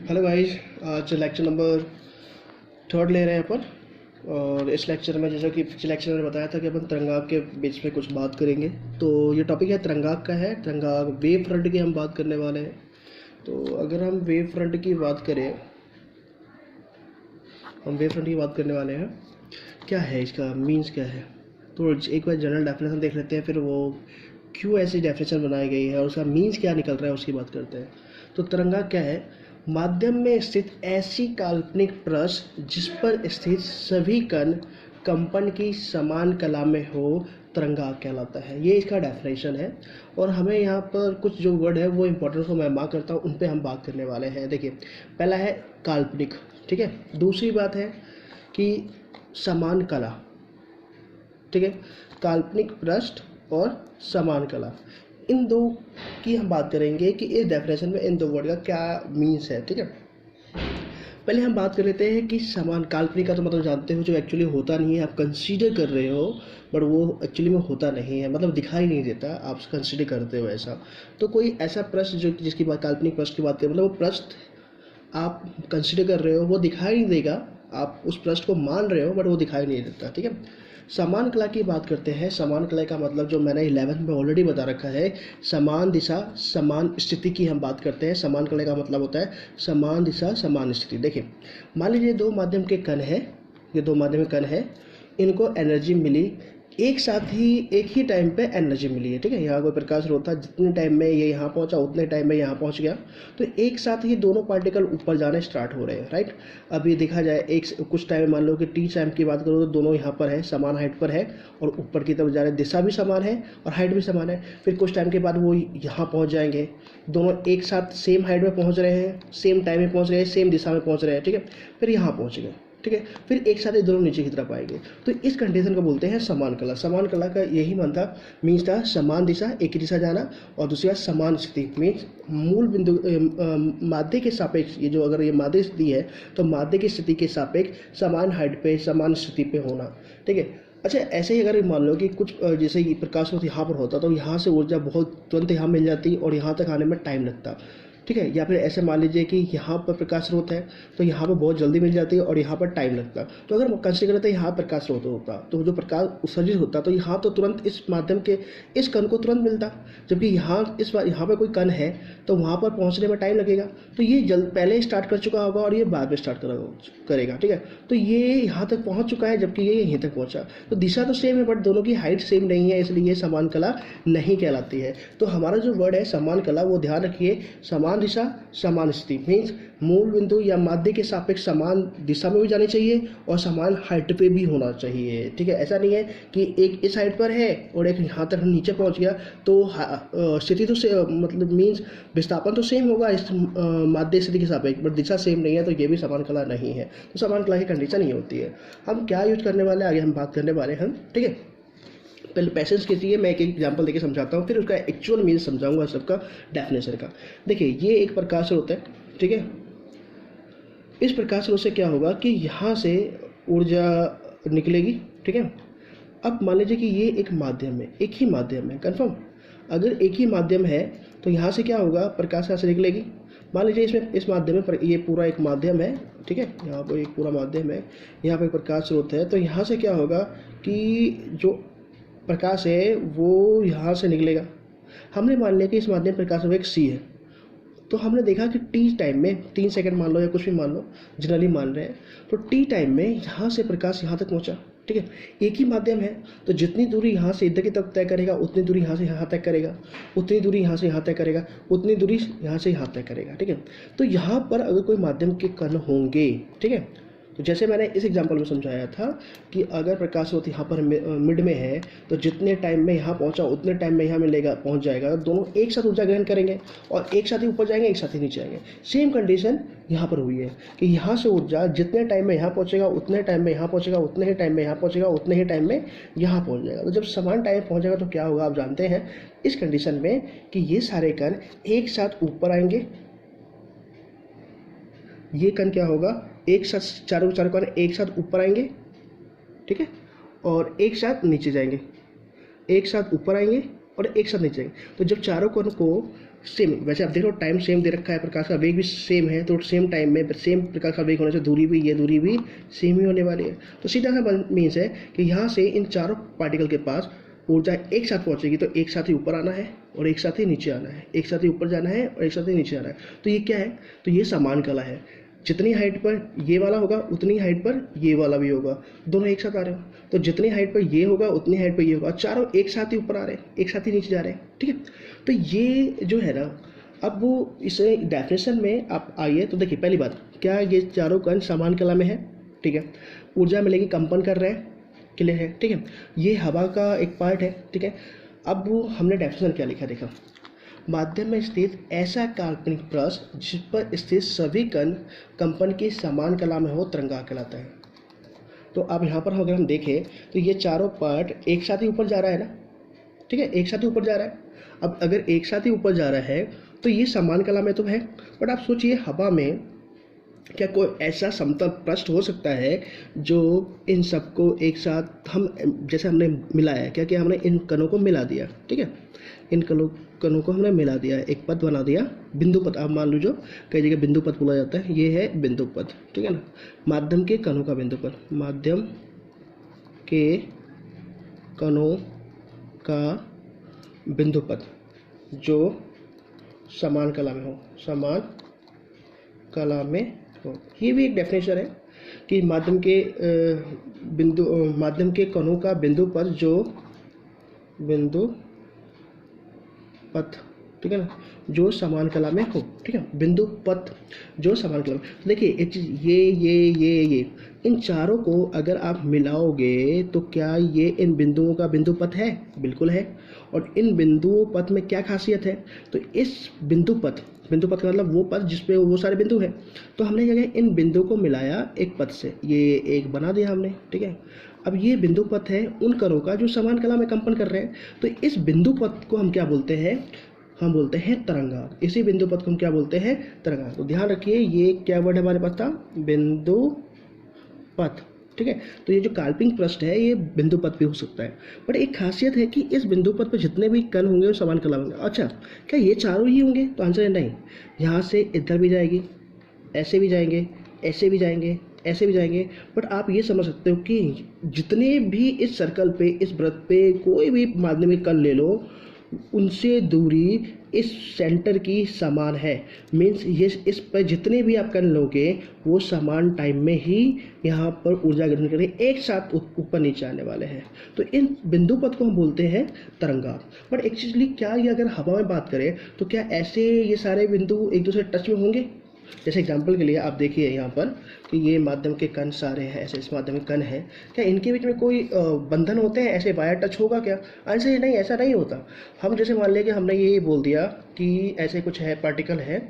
Hello guys. आज lecture number 3 ले रहे हैं अपन। और इस लेक्चर में जैसा कि पिछले लेक्चर में बताया था कि अपन तरंगाग के बीच में कुछ बात करेंगे। तो ये टॉपिक है तरंगाग का है। तरंगाग वेव फ्रंट की हम बात करने वाले हैं। तो अगर हम वेव फ्रंट की बात करें, हम वेव फ्रंट की बात करने वाले हैं। क्या है इसका मीन्स क्या है, तो एक बार जनरल डेफिनेशन देख लेते हैं, फिर वो क्यों ऐसी डेफिनेशन बनाई गई है और उसका मीन्स क्या निकल रहा है उसकी बात करते हैं। तो तरंगाग क्या है? माध्यम में स्थित ऐसी काल्पनिक पृष्ठ जिस पर स्थित सभी कण कंपन की समान कला में हो, तरंगाग कहलाता है। ये इसका डेफिनेशन है। और हमें यहाँ पर कुछ जो वर्ड है वो इंपॉर्टेंट को मैं मार्क करता हूँ, उन पे हम बात करने वाले हैं। देखिए, पहला है काल्पनिक, ठीक है। दूसरी बात है कि समान कला, ठीक है। काल्पनिक पृष्ठ और समान कला, इन दो की हम बात करेंगे कि इस डेफिनेशन में इन दो वर्ड का क्या मीन्स है, ठीक है। पहले हम बात कर लेते हैं कि समान काल्पनिक का तो मतलब जानते हो, जो एक्चुअली होता नहीं है, आप कंसीडर कर रहे हो बट वो एक्चुअली में होता नहीं है, मतलब दिखाई नहीं देता, आप कंसीडर करते हो ऐसा। तो कोई ऐसा प्रश्न जो जिसकी बात काल्पनिक प्रश्न की बात करें, मतलब वो प्रश्न आप कंसीडर कर रहे हो, वो दिखाई नहीं देगा, आप उस प्रश्न को मान रहे हो बट वो दिखाई नहीं देता, ठीक है। समान कला की बात करते हैं। समान कला का मतलब जो मैंने 11th में ऑलरेडी बता रखा है, समान दिशा समान स्थिति की हम बात करते हैं। समान कला का मतलब होता है समान दिशा समान स्थिति। देखिए, मान लीजिए दो माध्यम के कण है, ये दो माध्यम के कण है, इनको एनर्जी मिली एक साथ ही, एक ही टाइम पे एनर्जी मिली है, ठीक है। यहाँ कोई प्रकाश स्रोत था, जितने टाइम में ये यहाँ पहुँचा उतने टाइम में यहाँ पहुँच गया, तो एक साथ ही दोनों पार्टिकल ऊपर जाने स्टार्ट हो रहे हैं, राइट। अभी देखा जाए एक कुछ टाइम, मान लो कि टी टाइम की बात करो तो दोनों यहाँ पर है, समान हाइट पर है और ऊपर की तरफ जा रहे हैं, दिशा भी समान है और हाइट भी समान है। फिर कुछ टाइम के बाद वो यहाँ पहुँच जाएंगे, दोनों एक साथ सेम हाइट में पहुँच रहे हैं, सेम टाइम में पहुँच रहे हैं, सेम दिशा में पहुँच रहे हैं, ठीक है। फिर यहाँ पहुँच गए, ठीक है। फिर एक साथ ये दोनों नीचे की तरफ आएंगे, तो इस कंडीशन को बोलते हैं समान कला। समान कला का यही मन था, मीन्स था समान दिशा, एक ही दिशा जाना, और दूसरी बात समान स्थिति, मीन्स मूल बिंदु माध्य के सापेक्ष, ये जो अगर ये माध्य स्थिति है तो माध्य की स्थिति के सापेक्ष समान हाइट पे समान स्थिति पे होना, ठीक है। अच्छा, ऐसे ही अगर मान लो कि कुछ जैसे कि प्रकाश स्रोत यहाँ पर होता तो यहाँ से ऊर्जा बहुत तुरंत यहाँ मिल जाती और यहाँ तक आने में टाइम लगता, ठीक है। या फिर ऐसे मान लीजिए कि यहाँ पर प्रकाश स्रोत है तो यहाँ पर बहुत जल्दी मिल जाती है और यहाँ पर टाइम लगता। तो अगर कंसीडर करते हैं यहाँ प्रकाश स्रोत होता तो जो प्रकाश उत्सर्जित होता तो यहाँ तो तुरंत इस माध्यम के इस कण को तुरंत मिलता, जबकि यहाँ पर कोई कण है तो वहाँ पर पहुँचने में टाइम लगेगा। तो ये पहले स्टार्ट कर चुका होगा और ये बाद में स्टार्ट करेगा, ठीक है। तो ये यहाँ तक पहुँच चुका है जबकि ये यहीं तक पहुँचा। तो दिशा तो सेम है बट दोनों की हाइट सेम नहीं है, इसलिए ये समान कला नहीं कहलाती है। तो हमारा जो वर्ड है समान कला, वो ध्यान रखिए, समान दिशा समान स्थिति, मीन्स मूल बिंदु या माध्य के सापेक्ष समान दिशा में भी जानी चाहिए और समान हाइट पे भी होना चाहिए, ठीक है। ऐसा नहीं है कि एक इस हाइट पर है और एक यहाँ तक नीचे पहुँच गया तो स्थिति तो से मतलब मीन्स विस्थापन तो सेम होगा इस माध्य स्थिति के सापेक्ष, बट दिशा सेम नहीं है, तो ये भी समान कला नहीं है। तो समान कला की कंडीशन ही होती है। हम क्या यूज करने वाले आगे हम बात करने वाले हैं, ठीक है। पहले पैसेंस कीजिए, मैं एक एग्जांपल देके समझाता हूँ, फिर उसका एक्चुअल मीन समझाऊंगा सबका डेफिनेशन का। देखिए, ये एक प्रकाश स्रोत है, ठीक है। इस प्रकाश स्रोत से क्या होगा कि यहाँ से ऊर्जा निकलेगी, ठीक है। अब मान लीजिए कि ये एक माध्यम है, एक ही माध्यम है, कंफर्म। अगर एक ही माध्यम है तो यहाँ से क्या होगा, प्रकाश यहाँ से निकलेगी। मान लीजिए इसमें इस माध्यम में ये पूरा एक माध्यम है, ठीक है। यहाँ पर एक पूरा माध्यम है, यहाँ पर प्रकाश स्रोत है, तो यहाँ से क्या होगा कि जो प्रकाश है वो यहाँ से निकलेगा। हमने मान लिया कि इस माध्यम प्रकाश वेग c है, तो हमने देखा कि t टाइम में 3 सेकंड मान लो या कुछ भी मान लो, जनरली मान रहे हैं, तो t टाइम में यहाँ से प्रकाश यहाँ तक पहुँचा, ठीक है। एक ही माध्यम है तो जितनी दूरी यहाँ से इधर की तरफ तय करेगा उतनी दूरी यहाँ से यहाँ तक करेगा, उतनी दूरी यहाँ से यहाँ तय करेगा, उतनी दूरी यहाँ से यहाँ तय करेगा, ठीक है। तो यहाँ पर अगर कोई माध्यम के कण होंगे, ठीक है, तो जैसे मैंने इस एग्जांपल में समझाया था कि अगर प्रकाश स्रोत यहाँ पर मिड में है तो जितने टाइम में यहाँ पहुँचा उतने टाइम में यहाँ मिलेगा, पहुँच जाएगा, दोनों एक साथ ऊर्जा ग्रहण करेंगे और एक साथ ही ऊपर जाएंगे, एक साथ ही नीचे आएंगे। सेम कंडीशन यहाँ पर हुई है कि यहाँ से ऊर्जा जितने टाइम में यहाँ पहुँचेगा उतने टाइम में यहाँ पहुँचेगा, उतने ही टाइम में यहाँ पहुँचेगा, उतने ही टाइम में यहाँ पहुँच जाएगा। तो जब समान टाइम पहुँचेगा तो क्या होगा आप जानते हैं, इस कंडीशन में कि ये सारे कण एक साथ ऊपर आएंगे, ये कण क्या होगा, एक साथ चारों कण एक साथ ऊपर आएंगे, ठीक है, और एक साथ नीचे जाएंगे, एक साथ ऊपर आएंगे और एक साथ नीचे जाएंगे। तो जब चारों कण को सेम, वैसे आप देख लो टाइम सेम दे रखा है, प्रकाश का वेग भी सेम है, तो सेम टाइम में सेम प्रकाश का वेग होने से दूरी भी, ये दूरी भी सेम ही होने वाली है। तो सीधा सा मीन्स है कि यहाँ से इन चारों पार्टिकल के पास ऊर्जा एक साथ पहुंचेगी, तो एक साथ ही ऊपर आना है और एक साथ ही नीचे आना है, एक साथ ही ऊपर जाना है और एक साथ ही नीचे आना है। तो ये क्या है, तो ये समान कला है। जितनी हाइट पर ये वाला होगा उतनी हाइट पर ये वाला भी होगा, दोनों एक साथ आ रहे हो, तो जितनी हाइट पर ये होगा उतनी हाइट पर ये होगा, चारों एक साथ ही ऊपर आ रहे हैं, एक साथ ही नीचे जा रहे हैं, ठीक है। तो ये जो है ना, अब वो इस डेफिनेशन में आप आइए तो देखिए, पहली बात, क्या ये चारों कण समान कला में है, ठीक है। ऊर्जा मिलेगी, कंपन कर रहे हैं, क्लियर है, ठीक है। ये हवा का एक पार्ट है, ठीक है। अब वो हमने डेफिनेशन क्या लिखा, देखा, माध्यम में स्थित ऐसा काल्पनिक पृष्ठ जिस पर स्थित सभी कण कंपन की समान कला में हो तरंगाग्र कहलाता है। तो अब यहाँ पर अगर हम देखें तो ये चारों पार्ट एक साथ ही ऊपर जा रहा है ना, ठीक है, एक साथ ही ऊपर जा रहा है। अब अगर एक साथ ही ऊपर जा रहा है तो ये समान कला में तो है, बट आप सोचिए हवा में क्या कोई ऐसा समतल पृष्ठ हो सकता है जो इन सबको एक साथ, हम जैसे हमने मिलाया, क्या किया हमने इन कणों को मिला दिया, ठीक है, इन कणों को हमने मिला दिया, एक पद बना दिया, बिंदु पद। आप मान लीजिए कई जगह बिंदु पद बोला जाता है, ये है बिंदु पद, ठीक है ना, माध्यम के कणों का बिंदु पद, माध्यम के कणों का बिंदु पद जो समान कला में हो, समान कला में हो। ये भी एक डेफिनेशन है कि माध्यम के कणों का बिंदु पद जो बिंदु पथ, ठीक है ना, जो समान कला में हो, ठीक है, बिंदु पथ जो समान कला में। तो देखिए एक चीज, ये इन चारों को अगर आप मिलाओगे तो क्या ये इन बिंदुओं का बिंदु पथ है, बिल्कुल है। और इन बिंदुओं पथ में क्या खासियत है, तो इस बिंदु पथ का मतलब वो पथ जिसपे वो सारे बिंदु हैं, तो हमने क्या किया, इन बिंदुओं को मिलाया एक पथ से, ये एक बना दिया हमने, ठीक है। अब ये बिंदु पथ है उन कणों का जो समान कला में कंपन कर रहे हैं, तो इस बिंदु पथ को हम क्या बोलते हैं, हम बोलते हैं तरंगाग्र। इसी बिंदु पथ को हम क्या बोलते हैं, तरंगाग्र। तो ध्यान रखिए ये क्या वर्ड हमारे पास था, बिंदु पथ, ठीक है। तो ये जो काल्पनिक पृष्ठ है ये बिंदु पथ भी हो सकता है, बट एक खासियत है कि इस बिंदु पथ पर जितने भी कण होंगे वो समान कला होंगे। अच्छा, क्या ये चारों ही होंगे, तो आंसर है नहीं। यहाँ से इधर भी जाएगी, ऐसे भी जाएंगे, ऐसे भी जाएंगे, ऐसे भी जाएंगे, बट आप ये समझ सकते हो कि जितने भी इस सर्कल पे, इस वृत्त पे कोई भी माध्यमिक कण ले लो, उनसे दूरी इस सेंटर की समान है। मीन्स ये इस पर जितने भी आप कण लोगे वो समान टाइम में ही यहाँ पर ऊर्जा ग्रहण करें, एक साथ ऊपर नीचे आने वाले हैं। तो इन बिंदु पथ को हम बोलते हैं तरंगाग्र। बट एक्चुअली क्या ये अगर हवा में बात करें तो क्या ऐसे ये सारे बिंदु एक दूसरे टच में होंगे? जैसे एग्जाम्पल के लिए आप देखिए यहाँ पर कि ये माध्यम के कण सारे हैं, ऐसे इस माध्यम के कण हैं, क्या इनके बीच में कोई बंधन होते हैं, ऐसे वायर टच होगा क्या? आंसर ये नहीं, ऐसा नहीं होता। हम जैसे मान लिया कि हमने ये बोल दिया कि ऐसे कुछ है, पार्टिकल है,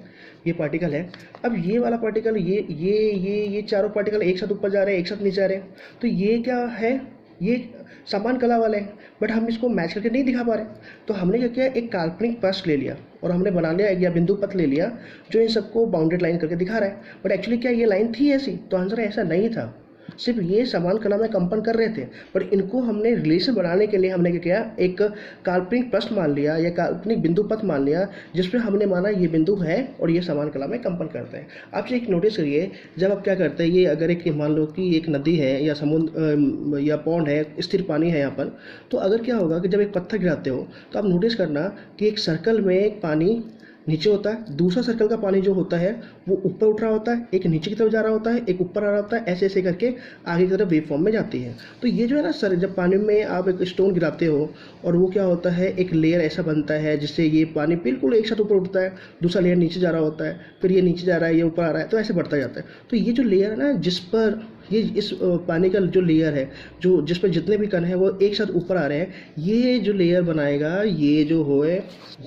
ये पार्टिकल है, अब ये वाला पार्टिकल, ये चारों पार्टिकल एक साथ ऊपर जा रहे हैं, एक साथ नीचे आ रहे हैं, तो ये क्या है, ये समान कला वाले हैं, बट हम इसको मैच करके नहीं दिखा पा रहे। तो हमने क्या किया, एक काल्पनिक पृष्ठ ले लिया और हमने बना लिया या बिंदु पथ ले लिया जो इन सबको बाउंडेड लाइन करके दिखा रहा है, बट एक्चुअली क्या ये लाइन थी ऐसी? तो आंसर ऐसा नहीं था, सिर्फ ये समान कला में कंपन कर रहे थे, पर इनको हमने रिलेशन बनाने के लिए हमने क्या किया, एक काल्पनिक पृष्ठ मान लिया या काल्पनिक बिंदु पथ मान लिया जिसमें हमने माना ये बिंदु है और ये समान कला में कंपन करते हैं। आप एक नोटिस करिए, जब आप क्या करते हैं, ये अगर एक मान लो कि एक नदी है या समुद्र या पॉन्ड है, स्थिर पानी है यहाँ पर, तो अगर क्या होगा कि जब एक पत्थर गिराते हो तो आप नोटिस करना कि एक सर्कल में एक पानी नीचे होता है, दूसरा सर्कल का पानी जो होता है वो ऊपर उठ रहा होता है, एक नीचे की तरफ जा रहा होता है, एक ऊपर आ रहा होता है, ऐसे ऐसे करके आगे की तरफ वेव फॉर्म में जाती है। तो ये जो है ना सर, जब पानी में आप एक स्टोन गिराते हो और वो क्या होता है, एक लेयर ऐसा बनता है जिससे ये पानी बिल्कुल एक साथ ऊपर उठता है, दूसरा लेयर नीचे जा रहा होता है, फिर ये नीचे जा रहा है, ये ऊपर आ रहा है, तो ऐसे बढ़ता जाता है। तो ये जो लेयर है ना, जिस पर ये इस पानी का जो लेयर है, जो जिस पर जितने भी कण हैं वो एक साथ ऊपर आ रहे हैं, ये जो लेयर बनाएगा, ये जो होए,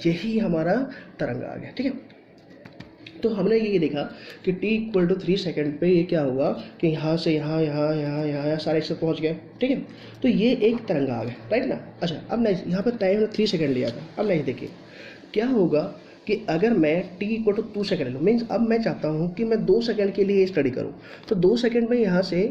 यही हमारा तरंगाग्र है, ठीक है। तो हमने ये देखा कि t = 3 सेकेंड पे ये क्या हुआ कि यहाँ से यहाँ यहाँ यहाँ यहाँ सारे एक साथ पहुँच गए, ठीक है। तो ये एक तरंगाग्र है, राइट ना। अच्छा, अब नेक्स्ट, यहाँ पर टाइम 3 सेकेंड लिया था। अब नेक्स्ट देखिए क्या होगा कि अगर मैं t = 2 सेकेंड लूँ, मीन्स अब मैं चाहता हूँ कि मैं 2 सेकेंड के लिए स्टडी करूँ, तो 2 सेकेंड में यहाँ से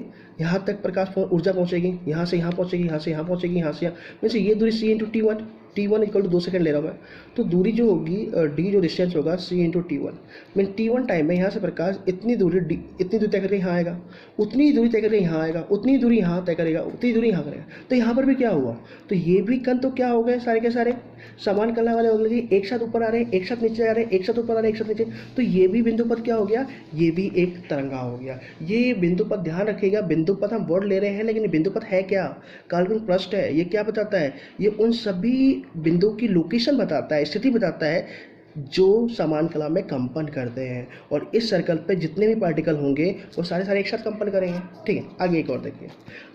यहाँ तक प्रकाश ऊर्जा पहुँचेगी, यहाँ से यहाँ पहुँचेगी, यहाँ से यहाँ पहुँचेगी, यहाँ से यहाँ, मीन्स ये दूरी c × t1, T1 equal to 2 second ले रहा हूँ मैं, तो दूरी जो होगी d जो डिस्टेंस होगा c into T1 mean T1 time में यहाँ से प्रकाश इतनी दूरी इतनी दूरी तय करके यहाँ आएगा, उतनी ही दूरी तय करके यहाँ आएगा, उतनी दूरी यहाँ तय करेगा, उतनी दूरी यहाँ करेगा। तो यहाँ पर भी क्या हुआ, तो ये भी कण तो क्या हो गए सारे के सारे समान कला वाले हो गए, एक साथ ऊपर आ रहे हैं, एक साथ नीचे आ रहे हैं, एक साथ ऊपर आ रहे हैं, एक साथ नीचे। तो ये भी बिंदु पथ क्या हो गया, ये भी एक तरंगा हो गया। ये बिंदु पथ ध्यान रखिएगा, बिंदु पथ हम वर्ड ले रहे हैं लेकिन बिंदु पथ है क्या, काल्पनिक पृष्ठ है। ये क्या बताता है, ये उन सभी बिंदु की लोकेशन बताता है, स्थिति बताता है जो समान कला में कंपन करते हैं। और इस सर्कल पे जितने भी पार्टिकल होंगे वो सारे सारे एक साथ कंपन करेंगे। ठीक है, आगे एक और देखिए।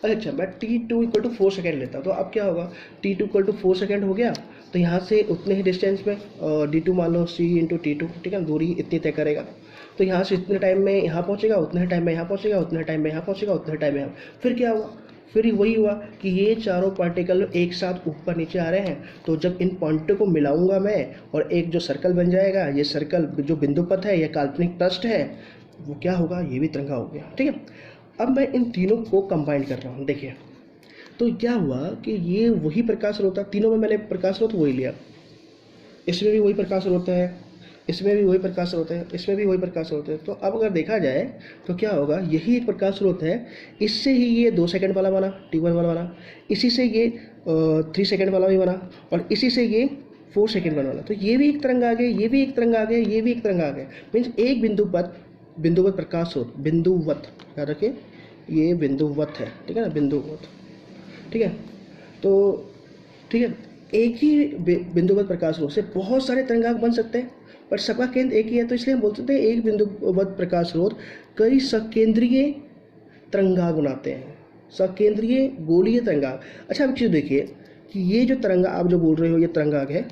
अच्छा, मैं T2 इक्वल टू 4 सेकेंड लेता हूँ, तो अब क्या होगा, T2 इक्वल टू 4 सेकेंड हो गया, तो यहाँ से उतने ही डिस्टेंस में D2 मान लो C इंटू T2, ठीक है, दूरी इतनी तय करेगा। तो यहाँ से इतने टाइम में यहाँ पहुँचेगा, उतने टाइम में यहाँ पहुँचेगा, उतने टाइम में यहाँ पहुँचेगा, उतने टाइम में यहाँ। फिर क्या हुआ, फिर वही हुआ कि ये चारों पार्टिकल एक साथ ऊपर नीचे आ रहे हैं। तो जब इन पॉइंटों को मिलाऊंगा मैं और एक जो सर्कल बन जाएगा, ये सर्कल जो बिंदु पथ है, ये काल्पनिक पृष्ठ है, वो क्या होगा, ये भी तिरंगा हो गया। ठीक है, अब मैं इन तीनों को कंबाइन कर रहा हूँ। देखिए, तो क्या हुआ कि ये वही प्रकाश स्रोत है, तीनों में मैंने प्रकाश स्रोत वही लिया, इसमें भी वही प्रकाश स्रोत है, इसमें भी वही प्रकाश स्रोत है, इसमें भी वही प्रकाश स्रोत है। तो अब अगर देखा जाए तो क्या होगा, यही एक प्रकाश स्रोत है, इससे ही ये 2 सेकंड वाला बना, T1 वाला बना, इसी से ये 3 सेकंड वाला भी बना, और इसी से ये 4 सेकंड वाला। तो ये भी एक तरंगा आ गया, ये भी एक तरंगा आ गया, ये भी एक तरंगा आ गया। मीन्स एक बिंदुवत प्रकाश स्रोत, बिंदुवत याद रखिए, ये बिंदुवत है, ठीक है ना, बिंदुवत। ठीक है, तो ठीक है, एक ही बिंदुवत प्रकाश स्रोत से बहुत सारे तरंगाग बन सकते हैं, पर सबका केंद्र एक ही है। तो इसलिए हम बोल सकते हैं एक बिंदुवत प्रकाश स्रोत कई सकेंद्रीय तरंगाग बनाते हैं, सकेंद्रीय गोलीय तरंगाग। अच्छा, अब चीज़ देखिए कि ये जो तरंगा आप जो बोल रहे हो, ये तरंगाग है,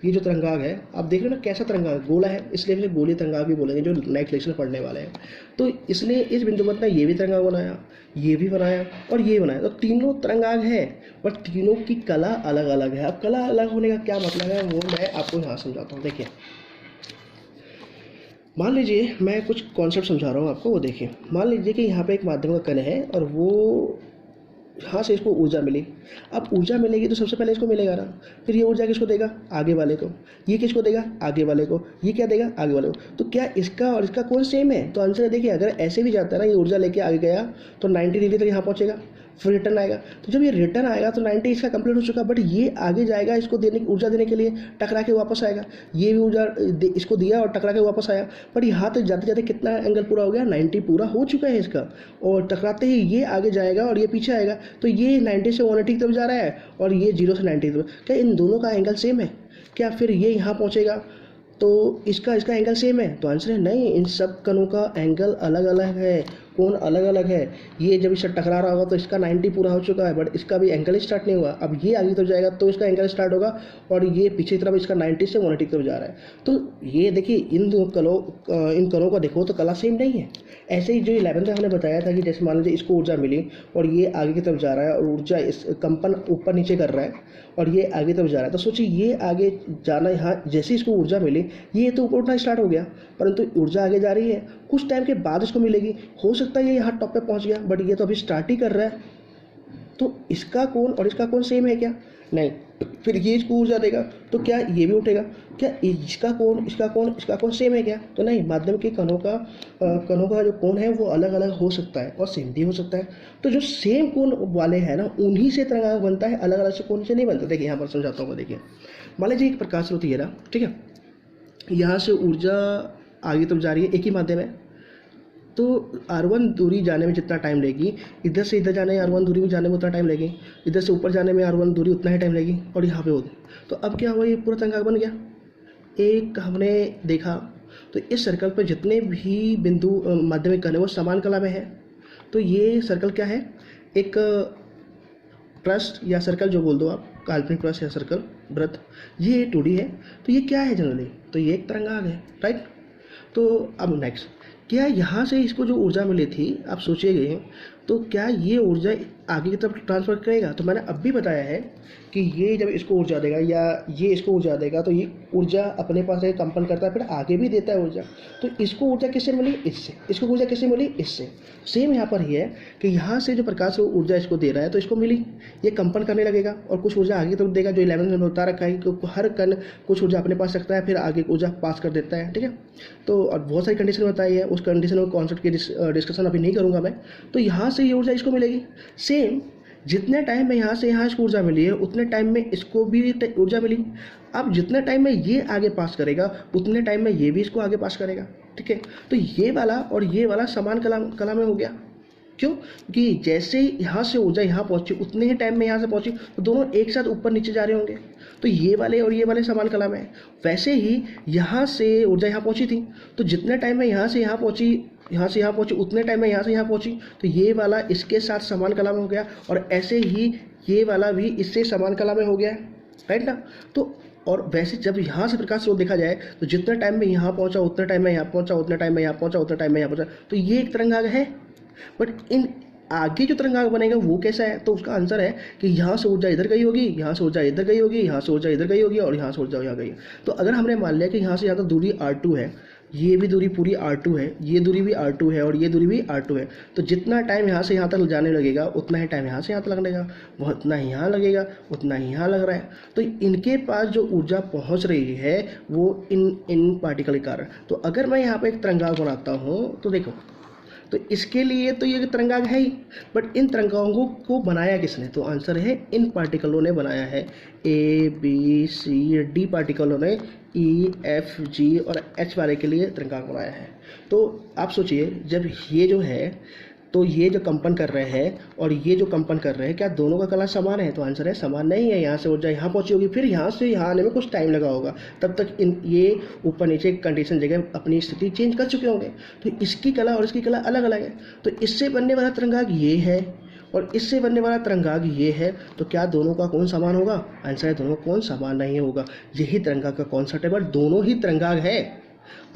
ये जो तरंगाग है आप देख रहे हो ना कैसा तरंगाग, गोला है, इसलिए इसे गोलीय तरंगाग भी बोलेंगे जो नेक्स्ट लेक्चर पढ़ने वाले हैं। तो इसलिए इस बिंदुवत ने ये भी तरंगाग बनाया, ये भी बनाया और ये बनाया, तो तीनों तरंगाग है, पर तीनों की कला अलग अलग है। अब कला अलग होने का क्या मतलब है वो मैं आपको यहाँ समझाता हूँ। देखिए, मान लीजिए मैं कुछ कॉन्सेप्ट समझा रहा हूँ आपको, वो देखिए। मान लीजिए कि यहाँ पे एक माध्यम का कण है और वो यहाँ से इसको ऊर्जा मिली। अब ऊर्जा मिलेगी तो सबसे पहले इसको मिलेगा ना, फिर ये ऊर्जा किसको देगा, आगे वाले को, ये किसको देगा, आगे वाले को, ये क्या देगा, आगे वाले को। तो क्या इसका और इसका कौन सेम है, तो आंसर है देखिए, अगर ऐसे भी जाता है ना, ये ऊर्जा लेके आगे गया तो 90 डिग्री तक यहाँ पहुँचेगा, फिर रिटर्न आएगा। तो जब ये रिटर्न आएगा तो 90 इसका कंप्लीट हो चुका, बट ये आगे जाएगा इसको देने ऊर्जा देने के लिए, टकरा के वापस आएगा। ये भी ऊर्जा इसको दिया और टकरा के वापस आया, पर यहाँ तक जाते जाते कितना एंगल पूरा हो गया, 90 पूरा हो चुका है इसका, और टकराते ही ये आगे जाएगा और ये पीछे आएगा। तो ये 90 से 180 की तरफ जा रहा है और ये 0 से 90 की तरफ। क्या इन दोनों का एंगल सेम है क्या, फिर ये यहाँ पहुँचेगा तो इसका एंगल सेम है, तो आंसर है नहीं, इन सब कणों का एंगल अलग अलग है, कोण अलग अलग है। ये जब इससे टकरा रहा होगा तो इसका 90 पूरा हो चुका है, बट इसका भी एंगल स्टार्ट नहीं हुआ। अब ये आगे तरफ जाएगा तो इसका एंगल स्टार्ट होगा और ये पीछे की तरफ इसका 90 से 180 की तरफ जा रहा है। तो ये देखिए, इन कणों को देखो तो कला सेम नहीं है। ऐसे ही जो 11th में हमने बताया था कि जैसे मान लीजिए इसको ऊर्जा मिली और ये आगे की तरफ जा रहा है और ऊर्जा इस कंपन ऊपर नीचे कर रहा है और ये आगे तरफ जा रहा है, तो सोचिए ये आगे जाना, यहाँ जैसे इसको ऊर्जा मिली ये तो ऊपर उठना स्टार्ट हो गया, परंतु ऊर्जा आगे जा रही है, कुछ टाइम के बाद इसको मिलेगी। हो सकता है ये यहाँ टॉप पे पहुँच गया, बट ये तो अभी स्टार्ट ही कर रहा है। तो इसका कोण और इसका कोण सेम है क्या, नहीं। फिर ये इसको ऊर्जा देगा तो क्या ये भी उठेगा, क्या इसका कोण सेम है क्या, तो नहीं। माध्यम के कणों का जो कोण है वो अलग अलग हो सकता है और सेम भी हो सकता है। तो जो सेम कोण वाले हैं ना, उन्हीं से तरंगाग बनता है, अलग अलग से कोण से नहीं बनता। देखिए यहाँ पर समझाता हूँ। देखिए, मान लीजिए एक प्रकाश स्रोत ये रहा, ठीक है, यहाँ से ऊर्जा आगे तक जा रही है, एक ही माध्यम है, तो R1 दूरी जाने में जितना टाइम लेगी, इधर से इधर जाने R1 दूरी में जाने में उतना टाइम लगेगी, इधर से ऊपर जाने में R1 दूरी उतना ही टाइम लगेगी, और यहाँ पे होती। तो अब क्या हुआ, ये पूरा तरंगाग बन गया। एक हमने देखा तो इस सर्कल पर जितने भी बिंदु माध्यमिक कण है वो समान कला में है। तो ये सर्कल क्या है, एक पृष्ठ या सर्कल जो बोल दो आप, काल्पनिक पृष्ठ या सर्कल वृत्त, ये 2D है। तो ये क्या है जनरली, तो ये एक तरंगाग है, राइट। तो अब नेक्स्ट, क्या यहाँ से इसको जो ऊर्जा मिली थी, आप सोचिएगा, तो क्या ये ऊर्जा आगे की तरफ ट्रांसफर करेगा? तो मैंने अब भी बताया है कि ये जब इसको ऊर्जा देगा या ये इसको ऊर्जा देगा तो ये ऊर्जा अपने पास रह कंपन करता है, फिर आगे भी देता है ऊर्जा। तो इसको ऊर्जा किससे मिली? इससे। इसको ऊर्जा किससे मिली? इससे। सेम यहाँ पर ही है कि यहाँ से जो प्रकाश ऊर्जा इसको दे रहा है तो इसको मिली, ये कंपन करने लगेगा और कुछ ऊर्जा आगे तरफ देगा। जो 11 में बता रखा है कि हर कण कुछ ऊर्जा अपने पास रखता है, फिर आगे ऊर्जा पास कर देता है, ठीक है। तो और बहुत सारी कंडीशन बताई है, उस कंडीशन और कॉन्सेप्ट की डिस्कशन अभी नहीं करूँगा मैं। तो यहाँ से ये ऊर्जा इसको मिलेगी। सेम जितने टाइम में यहाँ से यहाँ इसको ऊर्जा मिली है उतने टाइम में इसको भी ऊर्जा मिली। अब जितने टाइम में ये आगे पास करेगा उतने टाइम में ये भी इसको आगे पास करेगा, ठीक है। तो ये वाला और ये वाला समान कला में हो गया। क्यों? कि जैसे ही यहाँ से ऊर्जा यहाँ पहुँची उतने ही टाइम में यहाँ से पहुँची, तो दोनों एक साथ ऊपर नीचे जा रहे होंगे, तो ये वाले और ये वाले समान कला में है। वैसे ही यहाँ से ऊर्जा यहाँ पहुँची थी, तो जितने टाइम में यहाँ से यहाँ पहुँची उतने टाइम में यहाँ से यहाँ पहुँची, तो ये वाला इसके साथ समान कला में हो गया और ऐसे ही ये वाला भी इससे समान कला में हो गया, राइट ना। तो और वैसे जब यहाँ से प्रकाश स्रोत देखा जाए तो जितने टाइम में यहाँ पहुँचा उतने टाइम में यहाँ पहुँचा, उतने टाइम में यहाँ पहुँचा, उतने टाइम में यहाँ पहुँचा, तो ये एक तरंगाग है। बट इन आगे जो तरंगाग बनेगा वो कैसा है? तो उसका आंसर है कि यहाँ से ऊर्जा इधर गई होगी, यहाँ से ऊर्जा इधर गई होगी, यहाँ से ऊर्जा इधर गई होगी और यहाँ से ऊर्जा यहाँ गई। तो अगर हमने मान लिया कि यहाँ से यहाँ तक दूरी R2 है, ये भी दूरी पूरी R2 है, ये दूरी भी R2 है और ये दूरी भी R2 है, तो जितना टाइम यहाँ से यहाँ तक जाने लगेगा उतना ही टाइम यहाँ से यहाँ तक लगेगा, वो उतना ही यहाँ लगेगा, उतना ही यहाँ लग रहा है। तो इनके पास जो ऊर्जा पहुँच रही है वो इन पार्टिकल के कारण। तो अगर मैं यहाँ पर एक तरंगाग बनाता हूँ तो देखो, तो इसके लिए तो ये तरंगाग है ही, बट इन तरंगांगों को बनाया किसने? तो आंसर है इन पार्टिकलों ने बनाया है। A, B, C, D पार्टिकलों ने E, F, G और H वाले के लिए तरंगाग बनाया है। तो आप सोचिए, जब ये जो है तो ये जो कंपन कर रहे हैं और ये जो कंपन कर रहे हैं, क्या दोनों का कला समान है? तो आंसर है समान नहीं है। यहाँ से ऊर्जा यहाँ पहुँची होगी, फिर यहाँ से यहाँ आने में कुछ टाइम लगा होगा, तब तक ये ऊपर नीचे कंडीशन जगह अपनी स्थिति चेंज कर चुके होंगे। तो इसकी कला और इसकी कला अलग अलग है। तो इससे बनने वाला तरंगाग ये है और इससे बनने वाला तरंगाग ये है, तो क्या दोनों का कौन समान होगा? आंसर है दोनों का कौन समान नहीं होगा। यही तरंगाग का कॉन्सेप्ट है, बट दोनों ही तरंगाग है।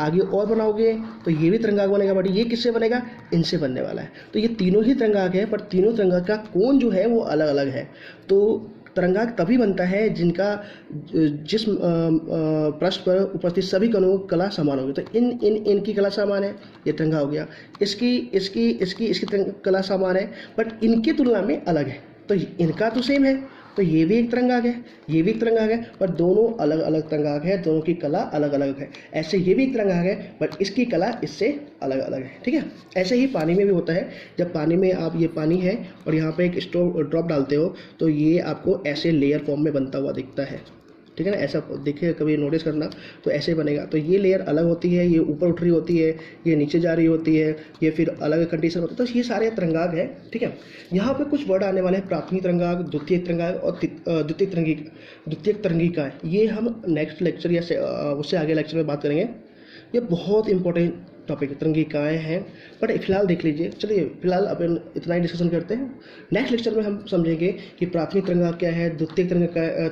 आगे और बनाओगे तो ये भी तरंगाग बनेगा, बट ये किससे बनेगा? इनसे बनने वाला है। तो ये तीनों ही तरंगाग है, पर तीनों तरंगाग का कोण जो है वो अलग अलग है। तो तरंगाग तभी बनता है जिनका जिस पृष्ठ पर उपस्थित सभी कणों की कला समान होगी। तो इनकी कला समान है, ये तरंगाग हो गया। इसकी कला समान है, बट इनकी तुलना में अलग है। तो इनका तो सेम है, तो ये भी एक तरंगाग है, ये भी एक तरंगाग है, पर दोनों अलग अलग तरंगाग है, दोनों की कला अलग अलग है। ऐसे ये भी एक तरंगाग है, बट इसकी कला इससे अलग अलग है, ठीक है। ऐसे ही पानी में भी होता है। जब पानी में आप, ये पानी है और यहाँ पे एक ड्रॉप डालते हो तो ये आपको ऐसे लेयर फॉर्म में बनता हुआ दिखता है, ठीक है ना। ऐसा देखिए, कभी नोटिस करना, तो ऐसे बनेगा। तो ये लेयर अलग होती है, ये ऊपर उठ रही होती है, ये नीचे जा रही होती है, ये फिर अलग कंडीशन होती है। तो ये सारे तरंगाग है, ठीक है। यहाँ पे कुछ वर्ड आने वाले हैं, प्राथमिक तरंगाग, द्वितीयक तरंगाग और द्वितीयक तरंगिका। ये हम नेक्स्ट लेक्चर या उससे आगे लेक्चर में बात करेंगे। ये बहुत इंपॉर्टेंट टॉपिक तरंगिकाएँ हैं, बट फिलहाल देख लीजिए। चलिए फिलहाल अपन इतना ही डिस्कशन करते हैं। नेक्स्ट लेक्चर में हम समझेंगे कि प्राथमिक तरंगाग क्या है, द्वितीयक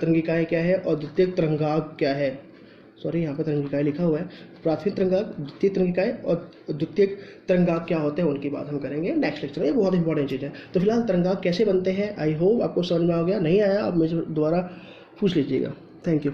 तरंगिकाएँ क्या है और द्वितीयक तरंगाग क्या है। सॉरी, यहाँ पर तरंगिकाएँ लिखा हुआ है। प्राथमिक तरंगाग, द्वितीयक तरंगिकाएँ और द्वितीयक तरंगाग क्या होते हैं उनकी बात हम करेंगे नेक्स्ट लेक्चर में। ये बहुत इंपॉर्टेंट चीज़ है। तो फिलहाल तरंगाग कैसे बनते हैं, आई होप आपको समझ में आ गया। नहीं आया आप मुझे दोबारा पूछ लीजिएगा। Thank you.